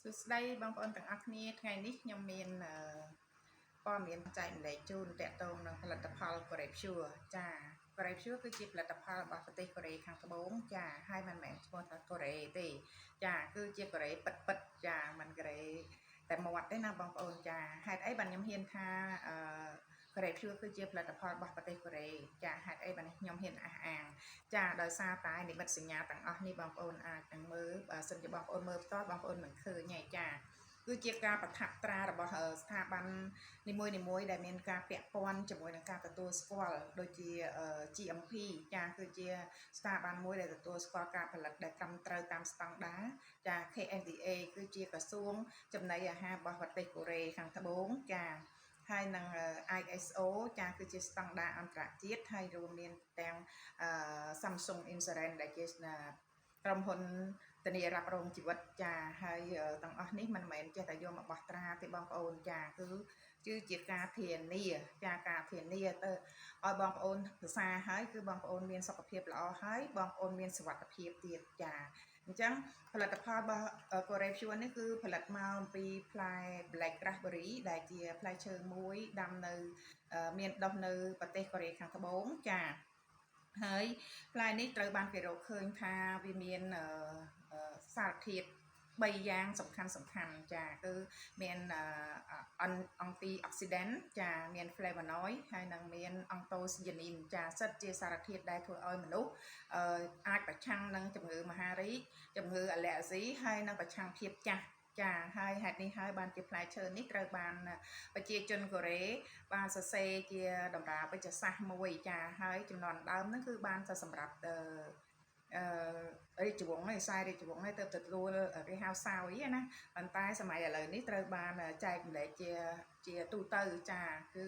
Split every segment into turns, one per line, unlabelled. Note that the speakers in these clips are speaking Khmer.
សួស្តីបងប្អូនទាំងអស់គ្នាថ្ងៃនេះខ្ញុំមានព័ត៌មានចែកម្លែកជូនទាក់ទងនឹងផលិតផល Grape Sure ចា Grape Sure គឺជាផលិតផលរបស់ប្រទេសកូរ៉េខាងត្បូងចាហើយមិនមែនឈ្មោះថាកូរ៉េទេចាគឺជាកូរ៉េពិតចាមិនកូរ៉េតែមាត់ទេណាបងប្អូនចាហេតុអីបានខ្ញុំហ៊ានថាGrape Sure គឺជាផលិតផលរបស់ប្រទេសកូរ៉េចាហេតុអីបានខ្ញុំហ៊ានអះអាងចាដោយសារតែនិមិត្តសញ្ញាទាំងអស់នេះបងប្អូនអាចនឹងមើលបើសិនជាបងប្អូនមើលផ្ទាល់បងប្អូនមិនឃើញទេចាគឺជាការប្រថាប់ត្រារបស់ស្ថាប័ននីមួយៗដែលមានការពាក់ព័ន្ធជាមួយនឹងការទទួលស្គាល់ដូចជា GMP ចាគឺជាស្ថាប័នមួយដែលទទួលស្គាល់ការផលិតដែលត្រឹមត្រូវតាមស្តង់ដារចា KNDA គឺជាក្រសួងចំណីអាហាររបស់ប្រទេសកូរ៉េខាងត្បូងចាហើយនឹង ISO ចាគឺជាស្តង់ដារអន្តរជាតិហើយរួមមានទាំងSamsung Insurance ដែលជាក្រុមហ៊ុនធានារ៉ាប់រងជីវិតចាហើយទាំងអស់នេះមិនមែនចេះតែយកមកបោះត្រាទេបងប្អូនចាគឺជាការធានាចាការធានាទៅឲ្យបងប្អូនភាសាហើយគឺបងប្អូនមានសុខភាពល្អហើយបងប្អូនមានសុវត្ថិភាពទៀតចាអញ្ចឹងផលិតផលរបស់ Grape Sure នេះគឺផលិតមកអំពីផ្លែ Black Raspberry ដែលជាផ្លែឈើមួយដាំនៅមានដុះនៅប្រទេសកូរ៉េខាងត្បូងចាហើយផ្លែនេះត្រូវបានគេរកឃើញថាវាមានសារធាតុ3យ៉ាងសំខាន់ចាគឺមានanti oxidant ចាមាន flavonoid ហើយនឹងមាន anthocyanin ចាសិតជាសារធាតុដែលធ្វើឲ្យមនុស្សអាចប្រឆាំងនឹងជំងឺមហារីកជំងឺអាឡែហ្ស៊ីហើយនឹងប្រឆាំងភាពចាស់ចាហើយហេតុនេះហើយបានជាផ្លែឈើនេះត្រូវបានប្រជាជនកូរ៉េបានសរសេរជាតម្រាវិជ្ជសាស្ត្រមួយចាហើយចំនួនដើមហ្នឹងគឺបានទៅសម្រាប់រាជវង្សឯខ្សែរាជវង្សឯទៅទទួលគេហៅសោយណាប៉ុន្តែសម័យឥឡូវនេះត្រូវបានចែកម្លែកជាទូទៅចាគឺ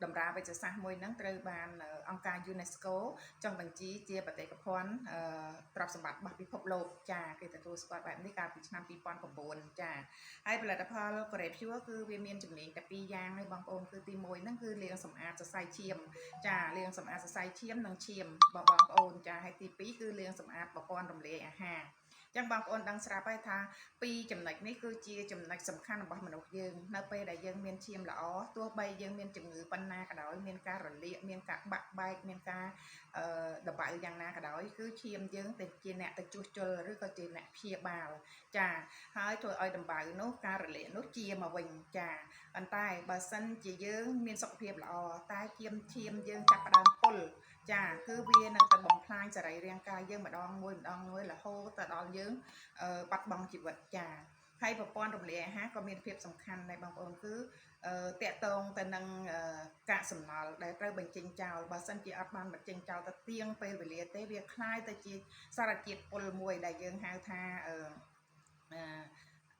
តម្រាវិទ្យាសាស្ត្រមួយហ្នឹងត្រូវបានអង្គការ UNESCO ចុះបញ្ជីជាបេតិកភណ្ឌទ្រព្យសម្បត្តិរបស់ពិភពលោកចាគេទទួលស្គាល់បែបនេះកាលពីឆ្នាំ2009ចាហើយផលិតផល Grape Sure គឺវាមានជំនាញតែ2យ៉ាងទេបងប្អូនគឺទី1ហ្នឹងគឺលាងសម្អាតសរសៃឈាមចាលាងសម្អាតសរសៃឈាមនិងឈាមបងប្អូនចាហើយទី2គឺលាងសម្អាតប្រព័ន្ធរំលាយអាហារចឹងបងប្អូនដឹងស្រាប់ហើយថា2ចំណុចនេះគឺជាចំណុចសំខាន់របស់មនុស្សយើងនៅពេលដែលយើងមានឈាមល្អទោះបីយើងមានជំងឺប៉ុណ្ណាក៏ដោយមានការរលាកមានការបាក់បែកមានការដបៅយ៉ាងណាក៏ដោយគឺឈាមយើងទៅជាអ្នកទៅជួសជុលឬក៏ជាអ្នកព្យាបាលចាហើយធ្វើឲ្យដំបៅនោះការរលាកនោះជាមកវិញចាប៉ុន្តែបើសិនជាយើងមានសុខភាពល្អតែឈាមយើងចាប់ផ្ដើមពុលចាគឺវានឹងទៅបំផ្លាញសរីរាង្គកាយយើងម្ដងមួយរហូតទៅដល់យើងបាត់បង់ជីវិតចាហើយប្រព័ន្ធរំលាយអាហារក៏មានភាពសំខាន់ដែរបងប្អូនគឺតកតងទៅនឹងកាកសំណល់ដែលត្រូវបញ្ចេញចោលបើសិនជាអត់បានបញ្ចេញចោលទៅទៀងពេលវេលាទេវាคล้ายទៅជាសារជាតិពុលមួយដែលយើងហៅថា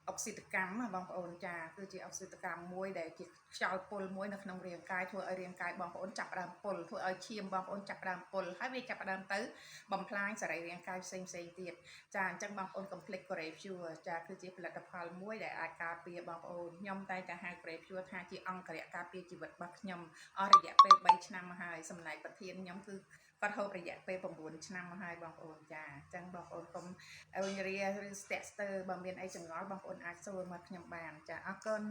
អុកស៊ីតកម្មបងប្អូនចាគឺជាអុកស៊ីតកម្មមួយដែលជាខ្យល់ពុលមួយនៅក្នុងរាងកាយធ្វើឲ្យរាងកាយបងប្អូនចាប់ផ្ដើមពុលធ្វើឲ្យឈាមបងប្អូនចាប់ផ្ដើមពុលហើយវាចាប់ផ្ដើមទៅបំផ្លាញសរីរាង្គកាយផ្សេងទៀតចាអញ្ចឹងបងប្អូនកុំភ្លេច Grape Sure ចាគឺជាផលិតផលមួយដែលអាចការពារបងប្អូនខ្ញុំតែងតែហៅ Grape Sure ថាជាអង្គរៈការពារជីវិតរបស់ខ្ញុំអស់រយៈពេល3ឆ្នាំមកហើយសម្ដេចប្រធានខ្ញុំគឺគាត់ហូបរយៈពេល9ឆ្នាំមកហើយបងប្អូនចាអញ្ចឹងបងប្អូនកុំអើញរាឬស្ទាក់ស្ទើរបើមានអីចម្ងល់បងប្អូនអាចសួរមកខ្ញុំបានចាអរគុណ